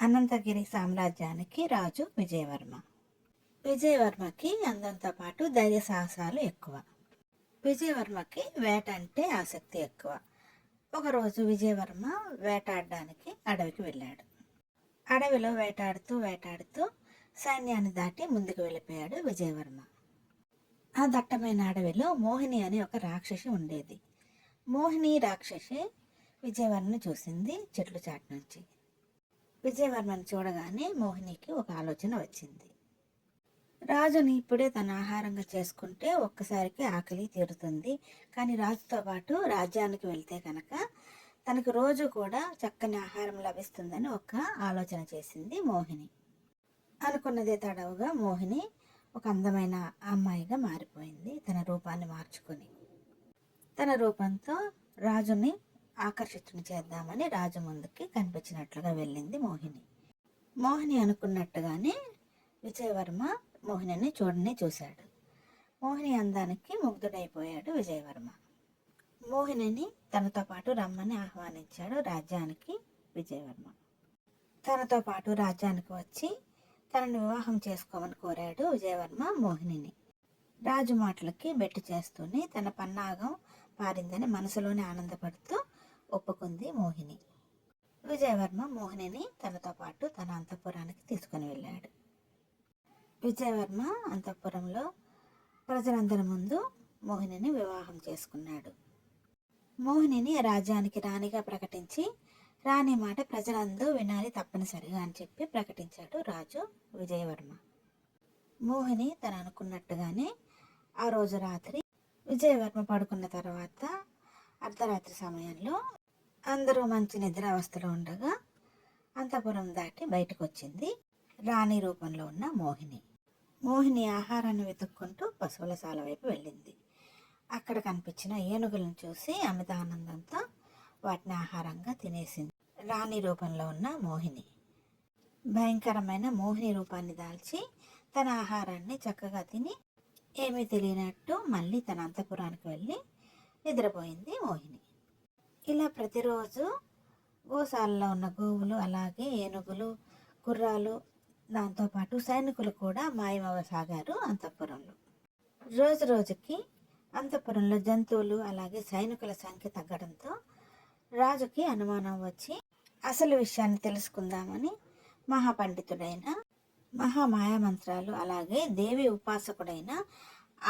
అనంతగిరి సామ్రాజ్యానికి రాజు విజయవర్మ. విజయవర్మకి అందంతో పాటు ధైర్య సాహసాలు ఎక్కువ. విజయవర్మకి వేట అంటే ఆసక్తి ఎక్కువ. ఒకరోజు విజయవర్మ వేటాడడానికి అడవికి వెళ్ళాడు. అడవిలో వేటాడుతూ సైన్యాన్ని దాటి ముందుకు వెళ్ళిపోయాడు విజయవర్మ. ఆ దట్టమైన అడవిలో మోహిని అనే ఒక రాక్షసి ఉండేది. మోహిని రాక్షసి విజయవర్మని చూసింది చెట్లు చాటు నుంచి. విజయవర్మని చూడగానే మోహినికి ఒక ఆలోచన వచ్చింది. రాజుని ఇప్పుడే తన ఆహారంగా చేసుకుంటే ఒక్కసారికి ఆకలి తీరుతుంది, కానీ రాజుతో పాటు రాజ్యానికి వెళ్తే కనుక తనకు రోజు కూడా చక్కని ఆహారం లభిస్తుందని ఒక ఆలోచన చేసింది మోహిని. అనుకున్నదే తడవుగా మోహిని ఒక అందమైన అమ్మాయిగా మారిపోయింది. తన రూపాన్ని మార్చుకొని తన రూపంతో రాజుని ఆకర్షితుని చేద్దామని రాజు ముందుకి కనిపించినట్లుగా వెళ్ళింది మోహిని. మోహిని అనుకున్నట్టుగానే విజయవర్మ మోహినిని చూశాడు. మోహిని అందానికి ముగ్ధుడైపోయాడు విజయవర్మ. మోహినిని తనతో పాటు రమ్మని ఆహ్వానించాడు రాజ్యానికి విజయవర్మ. తనతో పాటు రాజ్యానికి వచ్చి తనని వివాహం చేసుకోమని కోరాడు విజయవర్మ మోహినిని. రాజు మాటలకి బెట్టు చేస్తూనే తన పన్నాగం పారిందని మనసులోనే ఆనందపడుతూ ఒప్పుకుంది మోహిని. విజయవర్మ మోహినిని తనతో పాటు తన అంతఃపురానికి తీసుకుని వెళ్ళాడు. విజయవర్మ అంతఃపురంలో ప్రజలందరి ముందు మోహినిని వివాహం చేసుకున్నాడు. మోహినిని రాజ్యానికి రాణిగా ప్రకటించి రాణి మాట ప్రజలందరూ వినాలి తప్పనిసరిగా అని చెప్పి ప్రకటించాడు రాజు విజయవర్మ. మోహిని తను అనుకున్నట్టుగానే ఆ రోజు రాత్రి విజయవర్మ పడుకున్న తర్వాత అర్ధరాత్రి సమయంలో అందరూ మంచి నిద్రావస్థలో ఉండగా అంతఃపురం దాటి బయటకు వచ్చింది రాణి రూపంలో ఉన్న మోహిని. మోహిని ఆహారాన్ని వెతుక్కుంటూ పశువులశాల వైపు వెళ్ళింది. అక్కడ కనిపించిన ఏనుగులను చూసి అమిత ఆనందంతో వాటిని ఆహారంగా తినేసింది రాణి రూపంలో ఉన్న మోహిని. భయంకరమైన మోహిని రూపాన్ని దాల్చి తన ఆహారాన్ని చక్కగా తిని ఏమీ తెలియనట్టు మళ్ళీ తన అంతఃపురానికి వెళ్ళి నిద్రపోయింది మోహిని. ఇలా ప్రతిరోజు గోశాలలో ఉన్న గోవులు, అలాగే ఏనుగులు, గుర్రాలు, దాంతోపాటు సైనికులు కూడా మాయమవసాగారు అంతఃపురంలో. రోజు రోజుకి అంతఃపురంలో జంతువులు అలాగే సైనికుల సంఖ్య తగ్గడంతో రాజుకి అనుమానం వచ్చి అసలు విషయాన్ని తెలుసుకుందామని మహాపండితుడైన మహామాయామంత్రాలు అలాగే దేవి ఉపాసకుడైన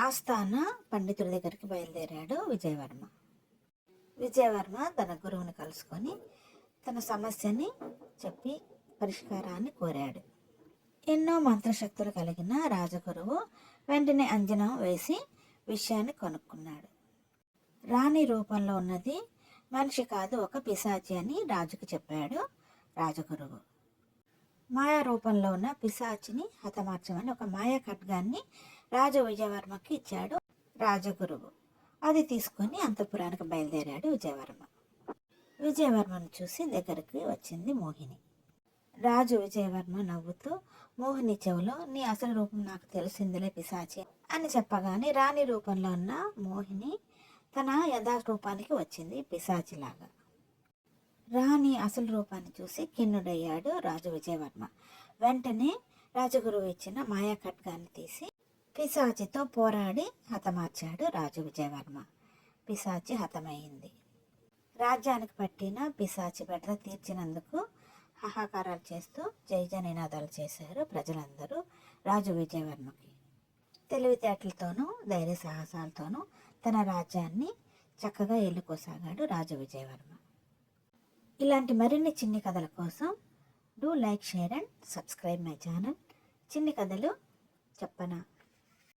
ఆస్థాన పండితుడి దగ్గరికి బయలుదేరాడు విజయవర్మ. విజయవర్మ తన గురువుని కలుసుకొని తన సమస్యని చెప్పి పరిష్కారాన్ని కోరాడు. ఎన్నో మంత్రశక్తులు కలిగిన రాజగురువు వెంటనే అంజనం వేసి విషయాన్ని కనుక్కున్నాడు. రాణి రూపంలో ఉన్నది మనిషి కాదు, ఒక పిశాచి అని రాజుకు చెప్పాడు రాజగురువు. మాయా రూపంలో ఉన్న పిశాచిని హతమార్చమని ఒక మాయా ఖడ్గాన్ని రాజు విజయవర్మకి ఇచ్చాడు రాజగురువు. అది తీసుకొని అంతఃపురానికి బయలుదేరాడు విజయవర్మ. విజయవర్మను చూసి దగ్గరికి వచ్చింది మోహిని. రాజు విజయవర్మ నవ్వుతూ మోహిని చెవిలో, నీ అసలు రూపం నాకు తెలిసిందిలే పిశాచి అని చెప్పగానే రాణి రూపంలో ఉన్న మోహిని తన యథారూపానికి వచ్చింది పిశాచిలాగా. రాణి అసలు రూపాన్ని చూసి ఖిన్నుడయ్యాడు రాజు విజయవర్మ. వెంటనే రాజగురువు ఇచ్చిన మాయా ఖడ్గాన్ని తీసి పిశాచితో పోరాడి హతమార్చాడు రాజు విజయవర్మ. పిశాచి హతమైంది. రాజ్యానికి పట్టిన పిశాచి బెడద తీర్చినందుకు హాహాకారాలు చేస్తూ జయ నినాదాలు చేశారు ప్రజలందరూ రాజు విజయవర్మకి. తెలివితేటలతోనూ ధైర్య సాహసాలతోనూ తన రాజ్యాన్ని చక్కగా ఏలుకోసాగాడు రాజు విజయవర్మ. ఇలాంటి మరిన్ని చిన్ని కథల కోసం do like, share and subscribe my channel. చిన్ని కథలు చెప్పనా.